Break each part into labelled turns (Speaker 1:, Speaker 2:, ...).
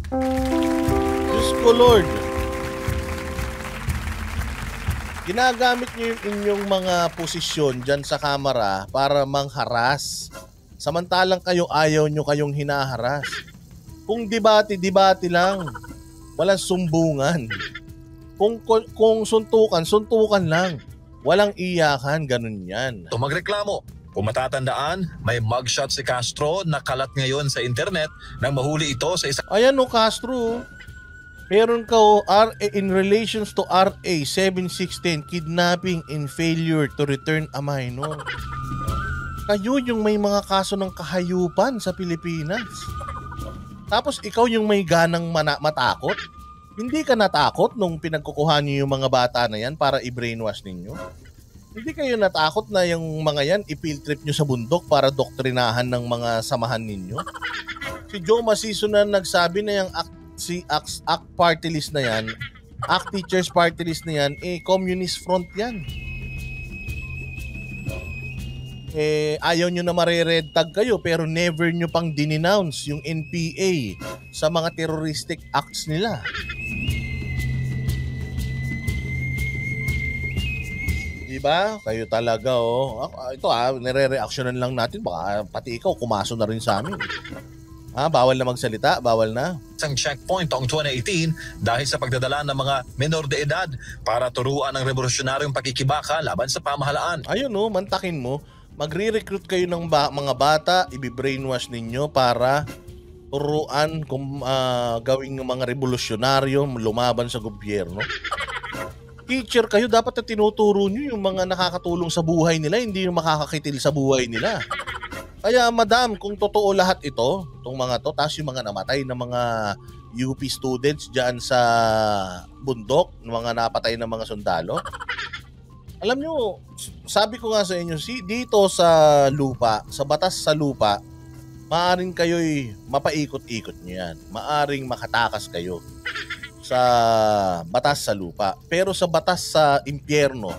Speaker 1: Diyos ko Lord. Ginagamit niyo yung inyong mga posisyon dyan sa kamera para mangharas. Samantalang kayo ayaw nyo kayong hinaharas. Kung debate lang. Walang sumbungan. Kung suntukan lang. Walang iyakan, ganun yan.
Speaker 2: Magreklamo. Kung matatandaan, may mugshot si Castro na kalat ngayon sa internet nang mahuli ito sa isang...
Speaker 1: Ayan o Castro. Meron ka in relations to RA 7610, kidnapping and failure to return a minor. Kayo yung may mga kaso ng kahayupan sa Pilipinas. Tapos ikaw yung may ganang matakot? Hindi ka natakot nung pinagkukuhan niyo yung mga bata na yan para i-brainwash ninyo? Hindi kayo natakot na yung mga yan i-field trip nyo sa bundok para doktrinahan ng mga samahan ninyo? Si Joe Maciso na nagsabi na yung ACT party list na yan, ACT Teachers party list na yan, communist front yan. Ayaw nyo na mare-red tag kayo pero never nyo pang dinenounce yung NPA sa mga terroristic acts nila. Diba? Kayo talaga ito nire-reactionan lang natin, baka pati ikaw kumaso na rin sa amin. Bawal na magsalita, bawal na.
Speaker 2: Isang checkpoint taong 2018 dahil sa pagdadala ng mga menor de edad para turuan ang revolusyonaryong pakikibaka laban sa pamahalaan.
Speaker 1: Ayun mantakin mo, magre-recruit kayo ng mga bata, i-brainwash ninyo para turuan kung gawing mga revolusyonaryo lumaban sa gobyerno. Teacher kayo, dapat na tinuturo nyo yung mga nakakatulong sa buhay nila, hindi yung makakakitil sa buhay nila. Kaya madam, kung totoo lahat ito, itong mga to, tapos yung mga namatay na mga UP students dyan sa bundok, mga napatay na mga sundalo, alam nyo, sabi ko nga sa inyo, dito sa lupa, sa batas sa lupa, maaring kayo'y mapaikot-ikot nyo yan. Maaring makatakas kayo sa batas sa lupa. Pero sa batas sa impyerno,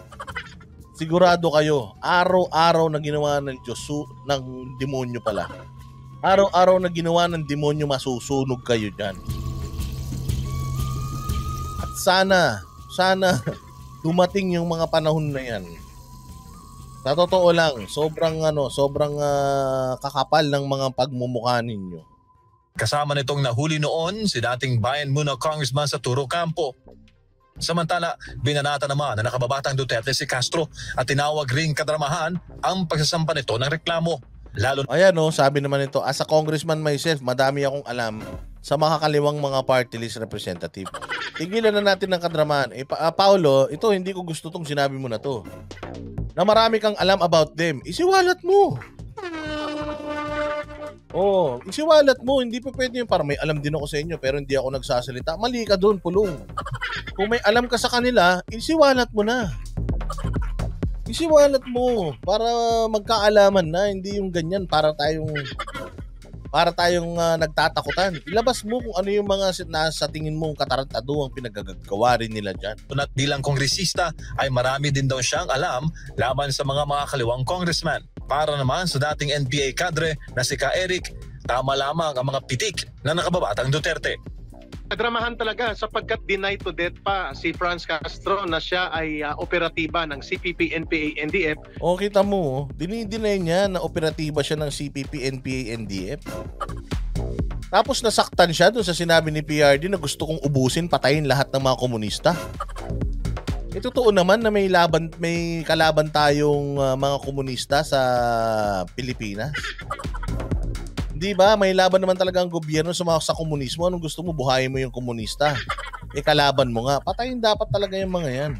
Speaker 1: sigurado kayo, araw-araw na ginawa ng Diyos, ng demonyo pala. Araw-araw na ginawa ng demonyo, masusunog kayo dyan. At sana dumating yung mga panahon na yan. Sa totoo lang, sobrang kakapal ng mga pagmumukha ninyo.
Speaker 2: Kasama nitong nahuli noon si dating Bayan Muna Congressman sa Turo Campo. Samantala, binanata naman na nakababatang Duterte si Castro at tinawag ring kadramahan ang pagsasampa nito ng reklamo.
Speaker 1: Ayan sabi naman ito, as a congressman myself, madami akong alam sa makakaliwang mga party list representative. Tigilan na natin ng kadramahan. Paolo, ito hindi ko gusto tong sinabi mo na to. Na marami kang alam about them. Isiwalat mo. Isiwalat mo. Hindi pa pwede yun. Para may alam din ako sa inyo pero hindi ako nagsasalita. Mali ka doon, pulong. Kung may alam ka sa kanila, isiwalat mo na. Isiwalat mo para magkaalaman na, hindi yung ganyan para tayong nagtatakutan. Ilabas mo kung ano yung mga nasa tingin mong katarantado ang pinagagawa rin nila dyan.
Speaker 2: At bilang kongresista ay marami din daw siyang alam laban sa mga kaliwang congressman. Para naman sa dating NPA kadre na si Ka Eric, tama lamang ang mga pitik na nakababatang Duterte.
Speaker 3: Nadramahan talaga sapagkat deny to death pa si Franz Castro na siya ay operatiba ng CPP, NPA, NDF.
Speaker 1: Kita mo, dinideny niya na operatiba siya ng CPP, NPA, NDF. Tapos nasaktan siya doon sa sinabi ni PRD na gusto kong ubusin, patayin lahat ng mga komunista. Totoo naman na may kalaban tayong mga komunista sa Pilipinas. Di ba? May laban naman talaga ang gobyerno sa komunismo. Anong gusto mo? Buhayin mo yung komunista. Kalaban mo nga. Patayin dapat talaga yung mga yan.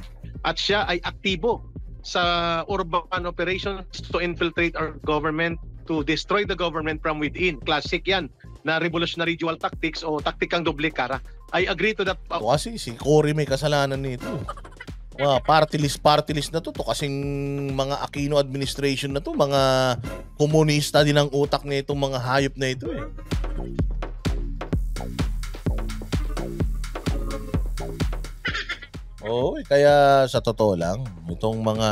Speaker 3: At siya ay aktibo sa urban operations to infiltrate our government, to destroy the government from within. Classic yan na revolutionary dual tactics o taktikang doble cara. I agree to that.
Speaker 1: Kasi si Cory may kasalanan nito. Party list na to kasing mga Aquino administration na to, mga komunista din ang utak na itong mga hayop na ito kaya sa totoo lang, itong mga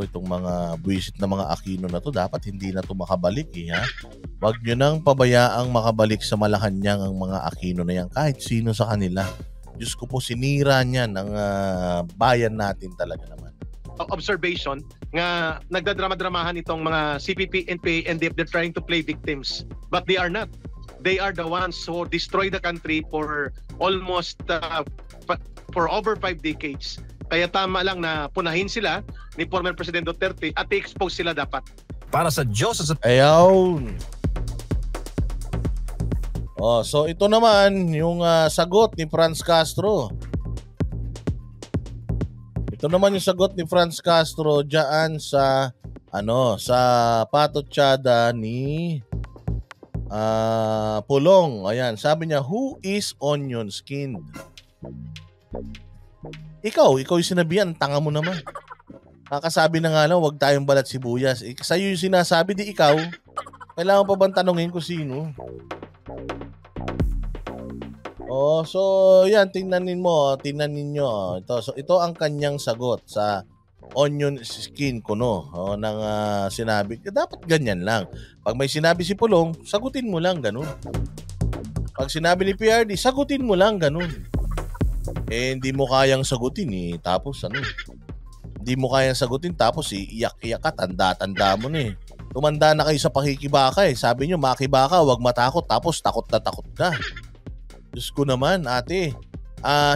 Speaker 1: itong mga buwisit na mga Aquino na to, dapat hindi na to makabalik ha. Wag nyo nang pabayaang makabalik sa Malacanang ang mga Aquino na yan, kahit sino sa kanila. Diyos ko po, sinira niyan ang bayan natin talaga naman.
Speaker 3: Observation nga nagdadrama-dramahan itong mga CPP, NPA, NDF, they're trying to play victims. But they are not. They are the ones who destroy the country for almost for over 5 decades. Kaya tama lang na punahin sila ni former President Duterte at i-expose sila dapat.
Speaker 2: Para sa Diyos at sa
Speaker 1: Ayaw. Oh, so ito naman yung sagot ni Franz Castro. Ito naman yung sagot ni Franz Castro diyan sa sa patotsada ni Pulong. Ayan, sabi niya, who is onion skinned? Ikaw yung sinabihan, tanga mo naman. Kakasabi na nga lang, wag tayong balat sibuyas. Sa'yo yung sinasabi, di ikaw. Kailangan pa bang tanongin ko sino? Oh, so yan, tingnan ninyo. Ito ang kanyang sagot sa onion skin kuno ng sinabi. Dapat ganyan lang. Pag may sinabi si Pulong, sagutin mo lang ganun. Pag sinabi ni PRD, sagutin mo lang ganun. Hindi mo kayang sagutin tapos Hindi mo kayang sagutin tapos iyak-iyak ka, tanda-tanda mo na Tumanda na kayo sa pakikibaka Sabi nyo, makibaka, wag matakot, tapos takot na takot ka. Diyos ko naman, ate.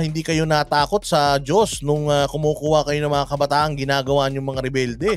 Speaker 1: Hindi kayo natakot sa Diyos nung kumukuha kayo ng mga kabataan, ginagawa nyo mga rebelde.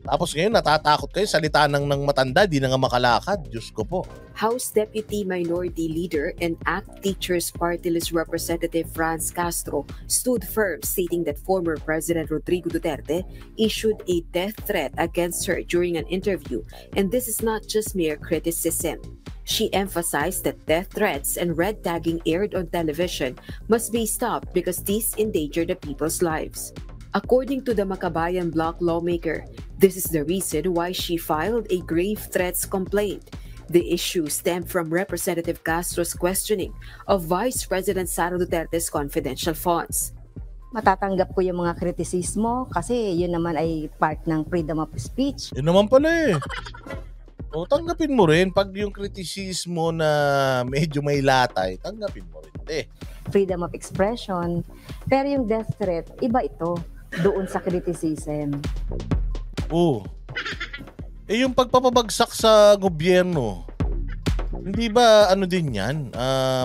Speaker 1: Tapos ngayon, natatakot kayo, salita ng matanda, di na nga makalakad. Diyos ko po.
Speaker 4: House Deputy Minority Leader and ACT Teachers Party List Representative Franz Castro stood firm, stating that former President Rodrigo Duterte issued a death threat against her during an interview, and this is not just mere criticism. She emphasized that death threats and red tagging aired on television must be stopped because these endanger the people's lives. According to the Makabayan Bloc lawmaker, this is the reason why she filed a grave threats complaint. The issue stemmed from Representative Castro's questioning of Vice President Sara Duterte's confidential funds.
Speaker 5: Matatanggap ko yung mga kritisismo kasi yun naman ay part ng freedom of speech.
Speaker 1: Yun naman pala O, tanggapin mo rin pag yung kritisismo na medyo may latay, tanggapin mo rin.
Speaker 5: Freedom of expression. Pero yung death threat, iba ito doon sa criticism.
Speaker 1: Yung pagpapabagsak sa gobyerno, hindi ba din yan?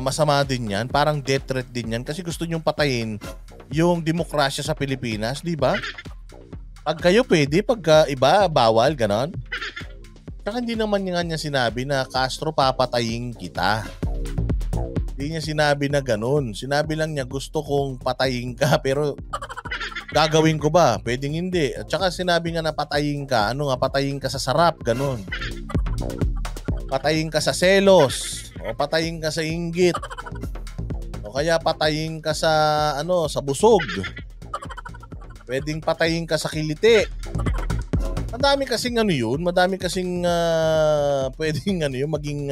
Speaker 1: Masama din yan? Parang death threat din yan kasi gusto nyong patayin yung demokrasya sa Pilipinas, di ba? Pag kayo pwede, pag iba, bawal, ganon. Saka hindi naman niya sinabi na Castro papatayin kita. Hindi niya sinabi na ganun. Sinabi lang niya gusto kong patayin ka pero gagawin ko ba? Pwedeng hindi. At saka sinabi nga na patayin ka. Patayin ka sa sarap, ganun. Patayin ka sa selos. O patayin ka sa inggit. O kaya patayin ka sa sa busog. Pwedeng patayin ka sa kiliti. Madami kasing madami kasing pwedeng maging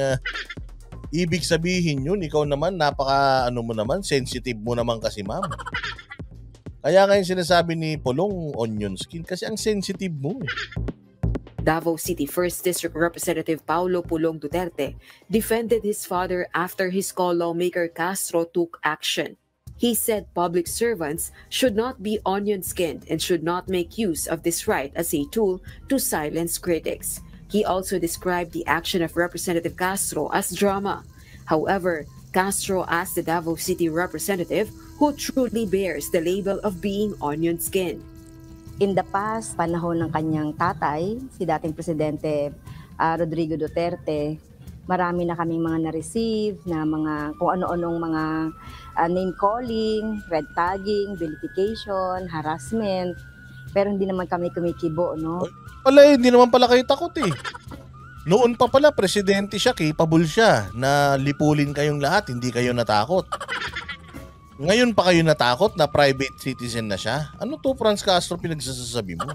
Speaker 1: ibig sabihin yun. Ikaw naman, napaka mo naman, sensitive mo naman kasi ma'am. Kaya ngayon sinasabi ni Pulong onion skin kasi ang sensitive mo.
Speaker 4: Davao City 1st District Representative Paulo Pulong Duterte defended his father after his co-lawmaker Castro took action. He said public servants should not be onion-skinned and should not make use of this right as a tool to silence critics. He also described the action of Representative Castro as drama. However, Castro asked the Davao City representative who truly bears the label of being onion-skinned.
Speaker 5: In the past, panahon ng kanyang tatay, si dating Presidente Rodrigo Duterte, marami na kaming mga na-receive na mga kung ano-anong mga name calling, red tagging, vilification, harassment. Pero hindi naman kami kumikibo, no?
Speaker 1: Hindi naman pala kayo takot Noon pa pala, presidente siya, capable siya na lipulin kayong lahat, hindi kayo natakot. Ngayon pa kayo natakot na private citizen na siya? Ano to, Franz Castro, pinagsasabi mo?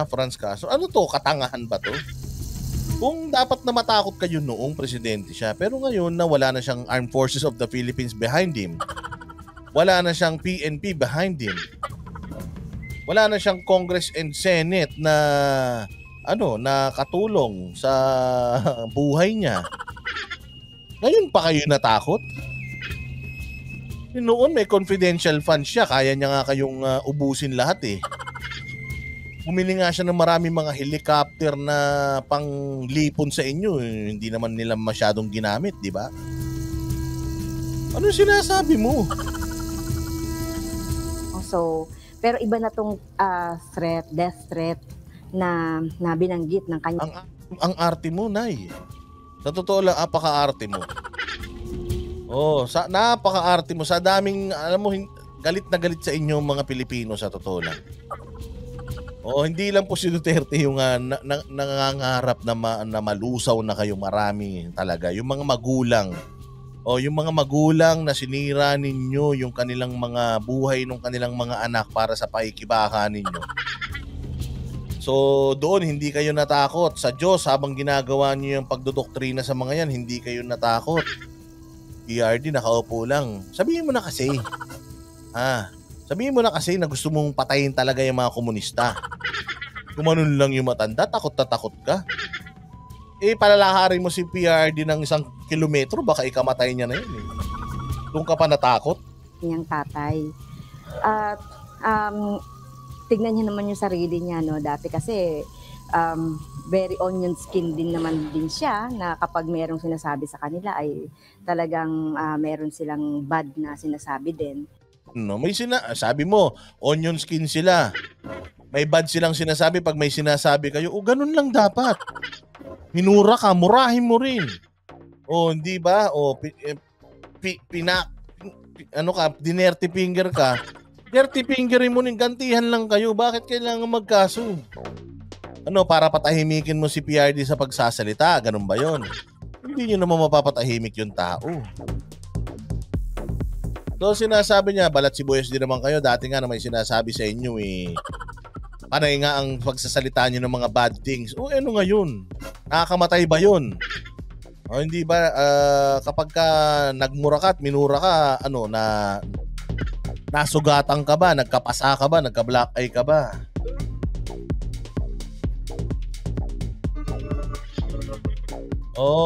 Speaker 1: Franz Castro? Ano to, katangahan ba to? Kung dapat na matakot kayo noong presidente siya, pero ngayon na wala na siyang Armed Forces of the Philippines behind him, wala na siyang PNP behind him, wala na siyang Congress and Senate na nakatulong sa buhay niya. Ngayon pa kayo natakot? Noon may confidential funds siya, kaya niya nga kayong ubusin lahat eh. Bumili nga siya ng maraming mga helicopter na panglipon sa inyo, hindi naman nila masyadong ginamit, di ba? Ano sinasabi mo?
Speaker 5: So, pero iba na tong death threat na binanggit ng kanya.
Speaker 1: Ang arte mo, Nay. Sa totoo lang, apaka-arte mo. Napaka-arte mo. Sa daming, alam mo, galit na galit sa inyo mga Pilipino, sa totoo lang. Hindi lang po si Duterte yung nangangarap na malusaw na kayo, marami talaga. Yung mga magulang, yung mga magulang na sinira ninyo yung kanilang mga buhay ng kanilang mga anak para sa pakikibaka ninyo. So doon hindi kayo natakot sa Diyos habang ginagawa niyo yung pagdodoktrina sa mga yan, hindi kayo natakot. PRD nakaupo lang. Sabihin mo na kasi. Sabihin mo na kasi na gusto mong patayin talaga yung mga komunista. Gumanon lang yung matanda, takot na takot ka. Palalaharin mo si PRD ng 1 kilometro, baka ikamatay niya na yun eh. Doon ka pa natakot?
Speaker 5: Niyang tatay. At tignan niya naman yung sarili niya, no? Dati kasi very onion skin din naman din siya na kapag merong sinasabi sa kanila ay talagang meron silang bad na sinasabi din.
Speaker 1: Sabi mo, onion skin sila. May bad silang sinasabi pag may sinasabi kayo. Ganun lang dapat. Minura ka, murahin mo rin. Hindi ba? Dinerty finger ka. Dirty fingerin mo rin, gantihan lang kayo. Bakit kailangan magkaso? Para patahimikin mo si PRD sa pagsasalita? Ganun ba yon? Hindi nyo naman mapapatahimik yung tao. So sinasabi niya, balat sibuyas din naman kayo. Dati nga na may sinasabi sa inyo eh. Panay nga ang pagsasalita nyo ng mga bad things. Ano ngayon? Nakakamatay ba yun? Hindi ba kapag ka nagmura ka at minura ka, nasugatan ka ba? Nagkapasa ka ba? Nagka-black eye ka ba?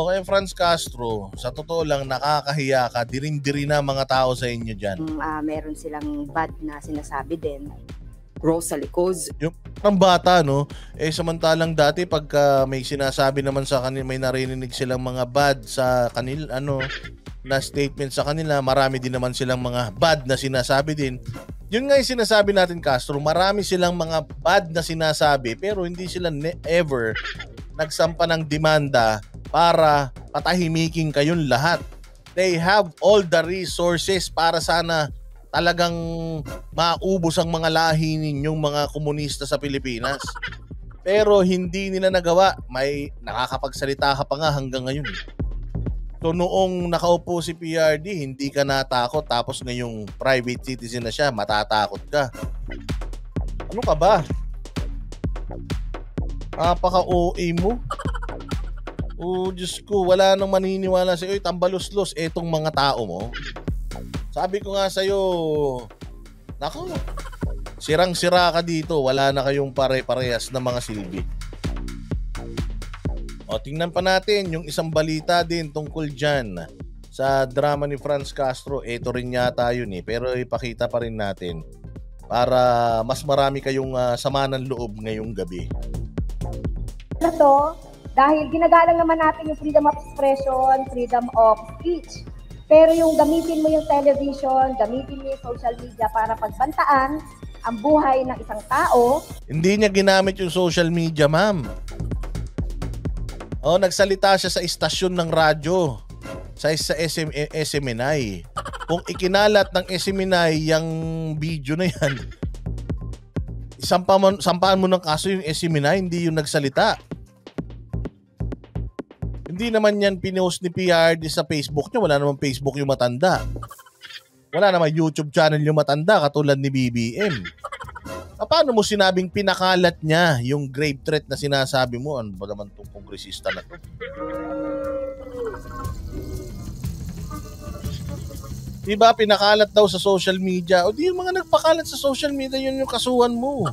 Speaker 1: Kay Franz Castro, sa totoo lang nakakahiya ka. Dirin-diri na mga tao sa inyo dyan.
Speaker 5: Meron silang bad na sinasabi din.
Speaker 4: Rosa Licoz.
Speaker 1: Yung bata, no? Samantalang dati pagka may sinasabi naman sa kanila, may narinig silang mga bad sa kanila, na statement sa kanila, marami din naman silang mga bad na sinasabi din. Yun nga yung sinasabi natin, Castro, marami silang mga bad na sinasabi pero hindi sila ever nagsampa ng demanda para patahimikin kayong lahat. They have all the resources para sana talagang maubos ang mga lahi ninyong mga komunista sa Pilipinas. Pero hindi nila nagawa. May nakakapagsalita ka pa nga hanggang ngayon. So noong nakaupo si PRD, hindi ka natakot. Tapos ngayong private citizen na siya, matatakot ka. Ano ka ba? Napaka-OA mo. Diyos ko, wala nang maniniwala sa'yo. Tambalos-los etong mga tao mo. Sabi ko nga sa'yo, nako, sirang-sira ka dito. Wala na kayong pare-parehas na mga silbi. Tingnan pa natin yung isang balita din tungkol dyan sa drama ni Franz Castro. Ito rin yata yun eh. Pero ipakita pa rin natin para mas marami kayong sama ng loob ngayong gabi.
Speaker 6: Dahil ginagalang naman natin yung freedom of expression, freedom of speech. Pero yung gamitin mo yung television, gamitin mo yung social media para pagbantaan ang buhay ng isang tao.
Speaker 1: Hindi niya ginamit yung social media, ma'am. Nagsalita siya sa istasyon ng radyo sa SMNI. Kung ikinalat ng SMNI yung video na yan, sampaan mo ng kaso yung SMNI, hindi yung nagsalita. Hindi naman yan pinost ni PRD sa Facebook niya. Wala naman Facebook yung matanda. Wala naman YouTube channel yung matanda katulad ni BBM. Paano mo sinabing pinakalat niya yung grave threat na sinasabi mo? Ano ba naman itong kongresista na to? Diba pinakalat daw sa social media? O di yung mga nagpakalat sa social media, yun yung kasuhan mo.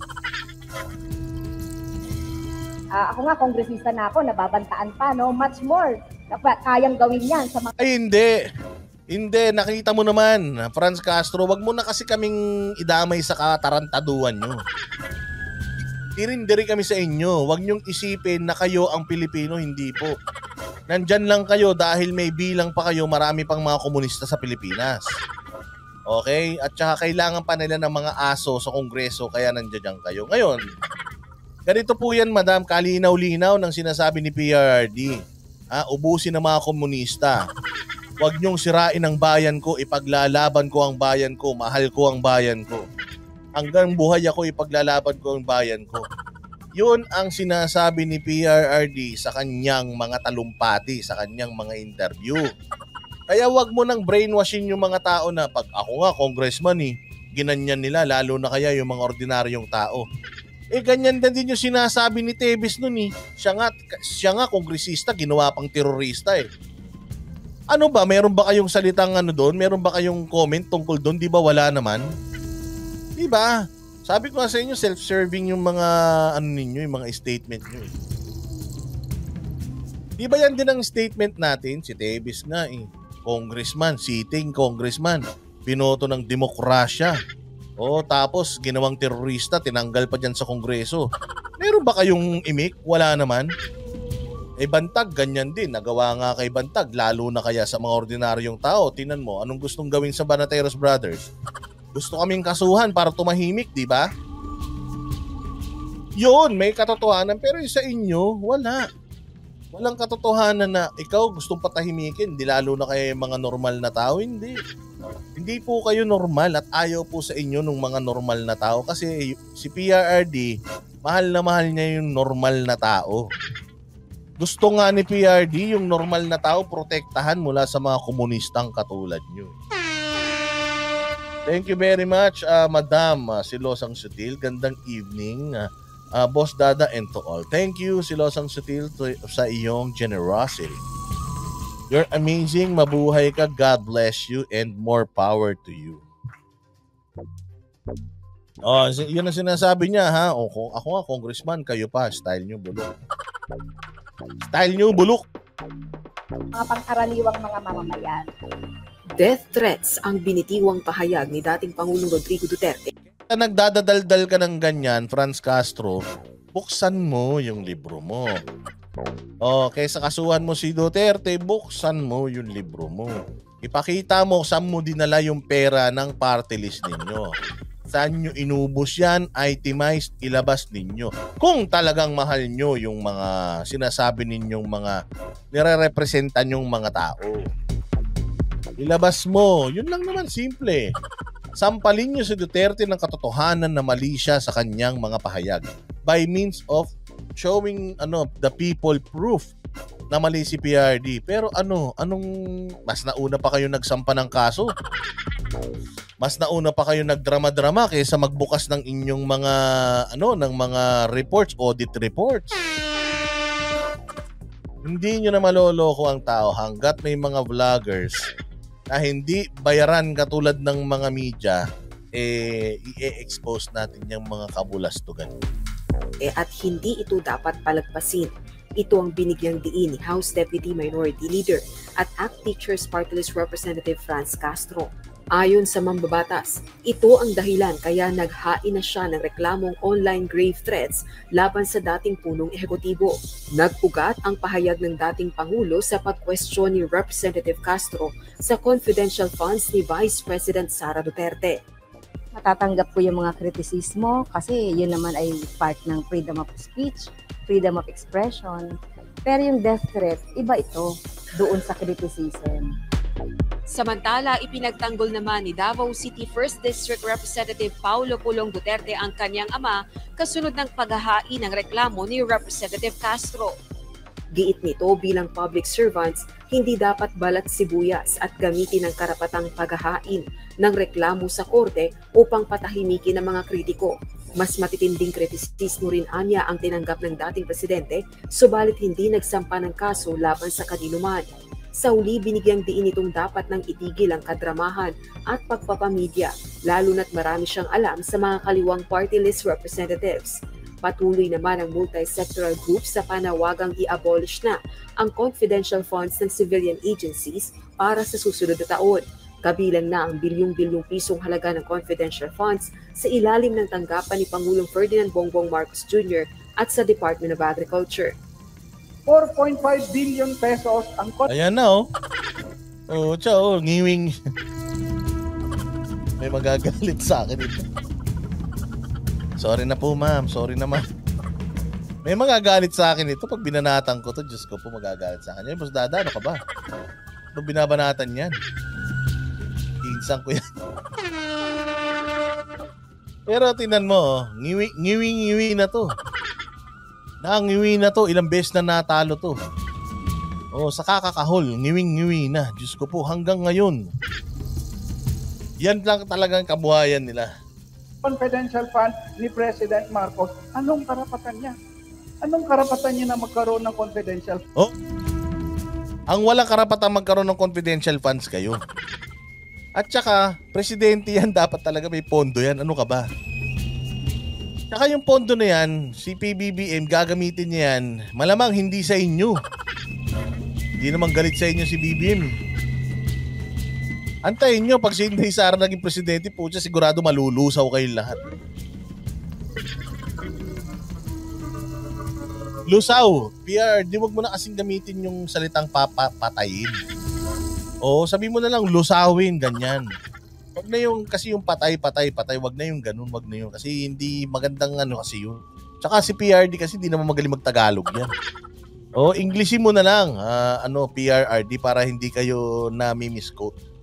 Speaker 6: Ako nga, kongresista na ako, nababantaan pa, no? Much more. Kayang gawin yan sa mga...
Speaker 1: Ay, hindi. Hindi, nakita mo naman, Franz Castro, wag mo na kasi kaming idamay sa katarantaduan nyo. Tirindiri kami sa inyo. Wag nyong isipin na kayo ang Pilipino, hindi po. Nandyan lang kayo dahil may bilang pa kayo, marami pang mga komunista sa Pilipinas. Okay? At saka kailangan pa nila ng mga aso sa Kongreso, kaya nandyan kayo. Ngayon, ganito po yan, madam, kalinaw-linaw ng sinasabi ni PRRD. Ubusin ng mga komunista. Huwag niyong sirain ang bayan ko, ipaglalaban ko ang bayan ko, mahal ko ang bayan ko. Hanggang buhay ako, ipaglalaban ko ang bayan ko. Yun ang sinasabi ni PRRD sa kanyang mga talumpati, sa kanyang mga interview. Kaya wag mo nang brainwashing yung mga tao na pag ako nga, congressman ginanyan nila, lalo na kaya yung mga ordinaryong tao. Ganyan din yung sinasabi ni Teves nun Siya nga kongresista, ginawa pang terorista Ano ba, meron ba kayong salitang doon? Meron ba kayong comment tungkol doon? Di ba wala naman? Di ba? Sabi ko nga sa inyo, self-serving yung mga ninyo, yung mga statement nyo Di ba yan din ang statement natin? Si Teves nga congressman, sitting congressman, binoto ng demokrasya. Tapos ginawang terorista, tinanggal pa dyan sa Kongreso. Meron ba kayong imik? Wala naman. Bantag, ganyan din. Nagawa nga kay Bantag, lalo na kaya sa mga ordinaryong tao. Tinan mo, anong gustong gawin sa Banateros Brothers? Gusto kaming kasuhan para tumahimik, di ba? Yun, may katotohanan. Pero sa inyo, wala. Walang katotohanan na ikaw gustong patahimikin. Di lalo na kayo mga normal na tao. Hindi. Hindi po kayo normal at ayaw po sa inyo ng mga normal na tao. Kasi si PRRD, mahal na mahal niya yung normal na tao. Gusto nga ni PRD yung normal na tao protektahan mula sa mga komunistang katulad nyo. Thank you very much, Madam Silosang Sutil. Gandang evening, Boss Dada and to all. Thank you, Silosang Sutil, sa iyong generosity. You're amazing, mabuhay ka, God bless you, and more power to you. Yun ang sinasabi niya, ha? Ako nga, congressman, kayo pa, style nyo bulok. Style nyo bulok.
Speaker 6: Mga pang-araniwang mga mamamayan.
Speaker 4: Death threats ang binitiwang pahayag ni dating Pangulong Rodrigo Duterte.
Speaker 1: Nagdadaldal ka ng ganyan, Franz Castro, buksan mo yung libro mo. Kaysa kasuhan mo si Duterte, buksan mo yung libro mo. Ipakita mo saan mo dinala yung pera ng party list ninyo. Saan nyo inubos yan, itemized, ilabas ninyo. Kung talagang mahal nyo yung mga sinasabi ninyong mga nire-representan yung mga tao. Ilabas mo. Yun lang naman, simple. Sampalin nyo si Duterte ng katotohanan na mali siya sa kanyang mga pahayag by means of showing the people proof na mali si PRD. Pero anong mas nauna pa kayo nagsampa ng kaso? Mas nauna pa kayo nagdrama-drama kaysa magbukas ng inyong mga ng mga reports, audit reports. Hindi nyo na maloloko ang tao hanggat may mga vloggers na hindi bayaran katulad ng mga media, i-expose natin yung mga kabulastugan.
Speaker 4: At hindi ito dapat palagpasin. Ito ang binigyang diin ni House Deputy Minority Leader at ACT Teachers Party List Representative Franz Castro. Ayon sa mambabatas, ito ang dahilan kaya naghain na siya ng reklamong online grave threats laban sa dating punong ehekutibo. Nag-ugat ang pahayag ng dating Pangulo sa pag-question ni Representative Castro sa confidential funds ni Vice President Sara Duterte.
Speaker 5: Matatanggap ko yung mga kritisismo kasi yun naman ay part ng freedom of speech, freedom of expression. Pero yung death threat, iba ito doon sa criticism.
Speaker 4: Samantala, ipinagtanggol naman ni Davao City 1st District Representative Paulo Pulong Duterte ang kanyang ama kasunod ng paghahain ng reklamo ni Representative Castro. Giit nito bilang public servants, hindi dapat balat sibuyas at gamitin ang karapatang paghahain ng reklamo sa korte upang patahimikin ang mga kritiko. Mas matitinding kritisismo rin anya ang tinanggap ng dating presidente, subalit hindi nagsampa ng kaso laban sa kaninuman. Sa uli, binigyang diin itong dapat nang itigil ang kadramahan at pagpapamedya, lalo na't marami siyang alam sa mga kaliwang party list representatives. Patuloy naman ang multi-sectoral groups sa panawagang i-abolish na ang confidential funds ng civilian agencies para sa susunod na taon. Kabilang na ang bilyong-bilyong pisong halaga ng confidential funds sa ilalim ng tanggapan ni Pangulong Ferdinand Bongbong Marcos Jr. at sa Department of Agriculture.
Speaker 7: 4.5 billion pesos ang
Speaker 1: Ayan na oh. Oh, ciao, ngiwing. May magagalit sa akin ito. Sorry na po ma'am, sorry na ma'am. May magagalit sa akin ito pag binanatan ko to. Diyos ko po, magagalit sa akin. Boss Dada, ano ka ba? Ano binabanatan yan? Insang ko yan. Pero tingnan mo, ngiwi na to. Nangiwi na to, ilang beses na natalo to. Oh, sa kakakahol, ngiwing-ngiwi na. Diyos ko po, hanggang ngayon. Yan lang talagang kabuhayan nila.
Speaker 7: confidential fund ni President Marcos. Anong karapatan niya? Anong karapatan niya na magkaroon ng confidential?
Speaker 1: Oh, ang walang karapatan magkaroon ng confidential funds kayo. At saka, presidente yan, dapat talaga may pondo yan. Ano ka ba? Saka yung pondo na yan, si PBBM, gagamitin niya yan, malamang hindi sa inyo. Hindi naman galit sa inyo si BBM. Antayin nyo, pag si Inday Sara naging presidente, po siya sigurado malulusaw kayo lahat. Lusaw, PR, di wag mo na kasing gamitin yung salitang patayin. O sabi mo na lang lusawin, ganyan. Wag na yung kasi yung patay, wag na yung ganun, wag na yung kasi hindi magandang ano kasi yun. Tsaka si PRD kasi hindi naman magaling magtagalog yan. O Englishin mo na lang, PRRD para hindi kayo nami-misquote.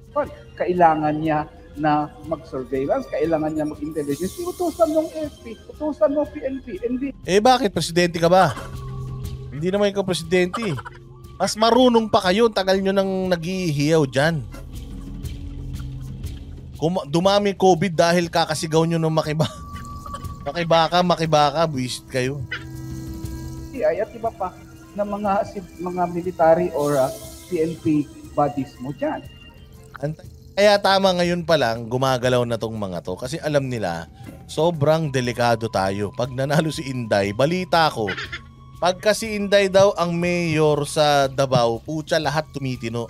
Speaker 7: Kailangan niya na mag-surveillance, kailangan niya mag-intelligence. Utusan ng SP, utusan ng PNP, hindi.
Speaker 1: Eh bakit? Presidente ka ba? Hindi naman ikaw presidente. Mas marunong pa kayo, tagal nyo nang naghihiyaw dyan. Dumami COVID dahil kakasigaw nyo ng makibaka, buwisit kayo.
Speaker 7: At iba pa na mga military or PNP bodies mo dyan.
Speaker 1: Kaya tama ngayon pa lang gumagalaw na tong mga to kasi alam nila sobrang delikado tayo. Pag nanalo si Inday, balita ko, pagka si Inday daw ang mayor sa Davao, putya lahat tumitino.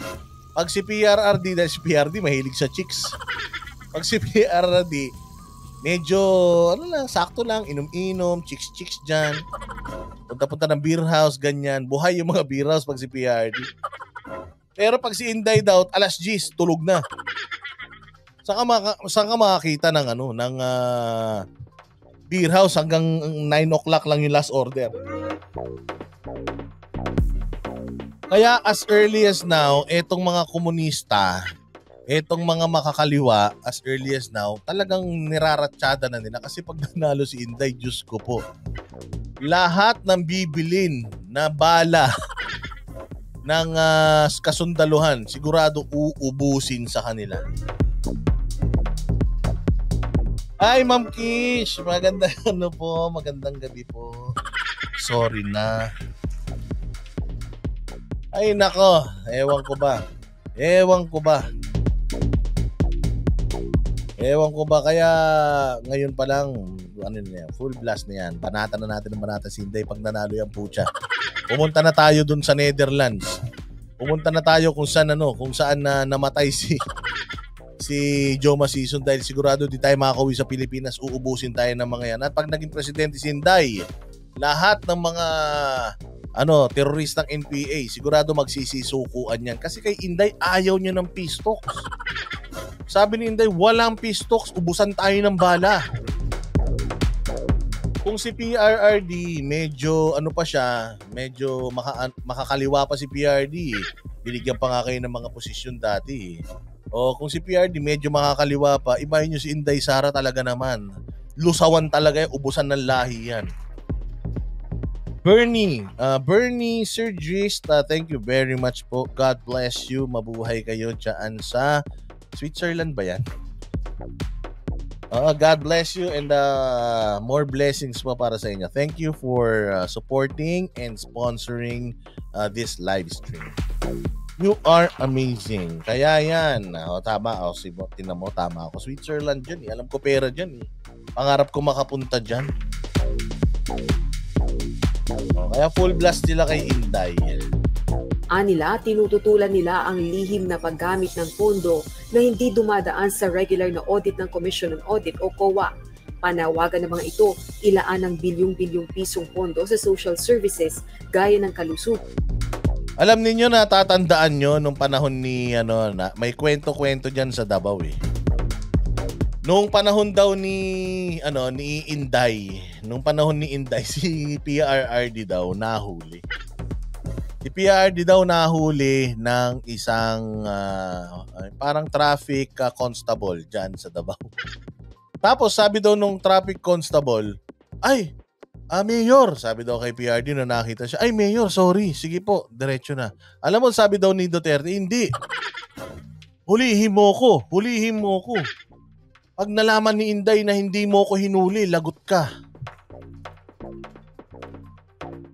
Speaker 1: Pag si PRRD, dahil si PRD mahilig sa chicks. Pag si PRRD, medyo sakto lang, inom-inom, chicks dyan. Punta-punta ng beer house, ganyan. Buhay yung mga beer house pag si PRD. Pero pag si Inday daw, alas 10, tulog na. Saan ka makakita ng beer house hanggang 9 o'clock lang yung last order. Kaya as early as now, etong mga komunista, etong mga makakaliwa, as early as now, talagang niraratsyada na nila. Kasi pag nanalo si Inday, Diyos ko po, lahat ng bibilin na bala ng kasundaluhan, sigurado uubusin sa kanila. Ay, Ma'am Kish, magandang gabi po. Sorry na. Ay, nako, ewan ko ba, kaya ngayon pa lang, full blast na yan. Banatan na natin si Inday pag nanalo yung pucha. Pumunta na tayo dun sa Netherlands. Pumunta na tayo kung saan namatay si Joma Sison dahil sigurado di tayo makakauwi sa Pilipinas, uubusin tayo ng mga yan. At pag naging presidente si Inday, lahat ng mga teroristang NPA, sigurado magsisisukuan yan. Kasi kay Inday, ayaw niya ng peace talks. Sabi ni Inday, walang peace talks, ubusan tayo ng bala. Kung si PRRD, medyo medyo makakaliwa pa si PRD. Binigyan pa nga kayo ng mga posisyon dati. O kung si PRD medyo makakaliwa pa, ibahin nyo si Inday Sara talaga naman. Lusawan talaga, ubusan ng lahi yan. Bernie Sergist, thank you very much po. God bless you. Mabuhay kayo dyan sa Switzerland ba yan? God bless you and more blessings po para sa inyo. Thank you for supporting and sponsoring this live stream. You are amazing. Kaya yan. Tama. Tinan mo, tama ako. Switzerland dyan. Alam ko pera dyan. Pangarap ko makapunta dyan. Kaya full blast sila kay Inday.
Speaker 4: Anila, tinututulan nila ang lihim na paggamit ng pondo na hindi dumadaan sa regular na audit ng Commission on Audit o COA. Panawagan ng mga ito, ilaan ng bilyong-bilyong pisong pondo sa social services gaya ng kalusugan.
Speaker 1: Alam niyo na tatandaan nyo nung panahon ni may kwento-kwento diyan sa Davao eh. Noong panahon daw ni Inday, si PRRD daw nahuli. Si PRRD daw nahuli ng isang parang traffic constable diyan sa Davao. Tapos sabi daw nung traffic constable, ay, Mayor, sabi daw kay PRD na nakita siya, ay Mayor, sorry, sige po, diretso na. Alam mo, sabi daw ni Duterte, hindi. Hulihin mo ko. Pag nalaman ni Inday na hindi mo ko hinuli, lagot ka.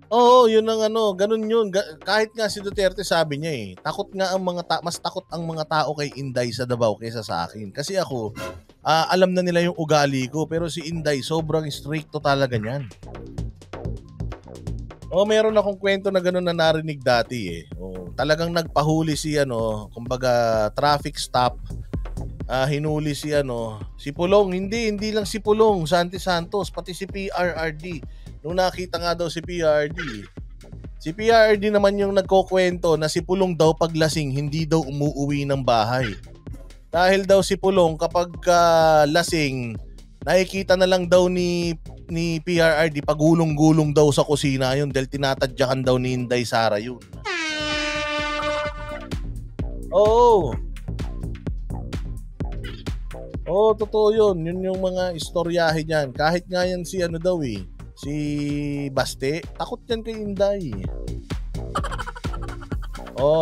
Speaker 1: Oo, yun ang ganun yun. Kahit nga si Duterte sabi niya takot nga ang mas takot ang mga tao kay Inday sa Davao kaysa sa akin. Kasi ako, alam na nila yung ugali ko, pero si Inday sobrang stricto talaga niyan. Meron akong kwento na ganun na narinig dati talagang nagpahuli si kumbaga traffic stop. Hinuli si Pulong, hindi lang si Pulong, Santi Santos, pati si PRRD. Nung nakita nga daw si PRRD. Si PRRD naman yung nagkukwento na si Pulong daw paglasing hindi daw umuuwi ng bahay. Dahil daw si Pulong kapag lasing, nakikita na lang daw ni PRRD pagulong-gulong daw sa kusina yun dahil tinatadyakan daw ni Inday Sara yun. Totoo yun. Yun yung mga istoryahe niyan. Kahit nga yan si si Baste, takot yan kay Inday.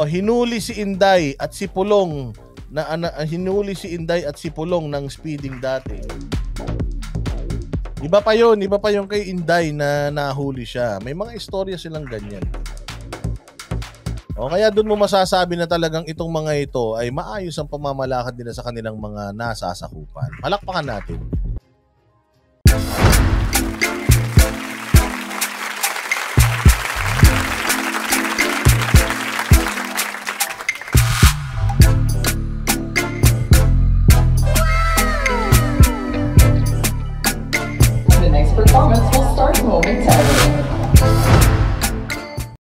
Speaker 1: Hinuli si Inday at si Pulong ng speeding dati. Iba pa yung kay Inday na nahuli siya. May mga istorya silang ganyan. Kaya doon mo masasabi na talagang itong mga ito ay maayos ang pamamalakad nila sa kanilang mga nasasakupan. Palakpakan natin.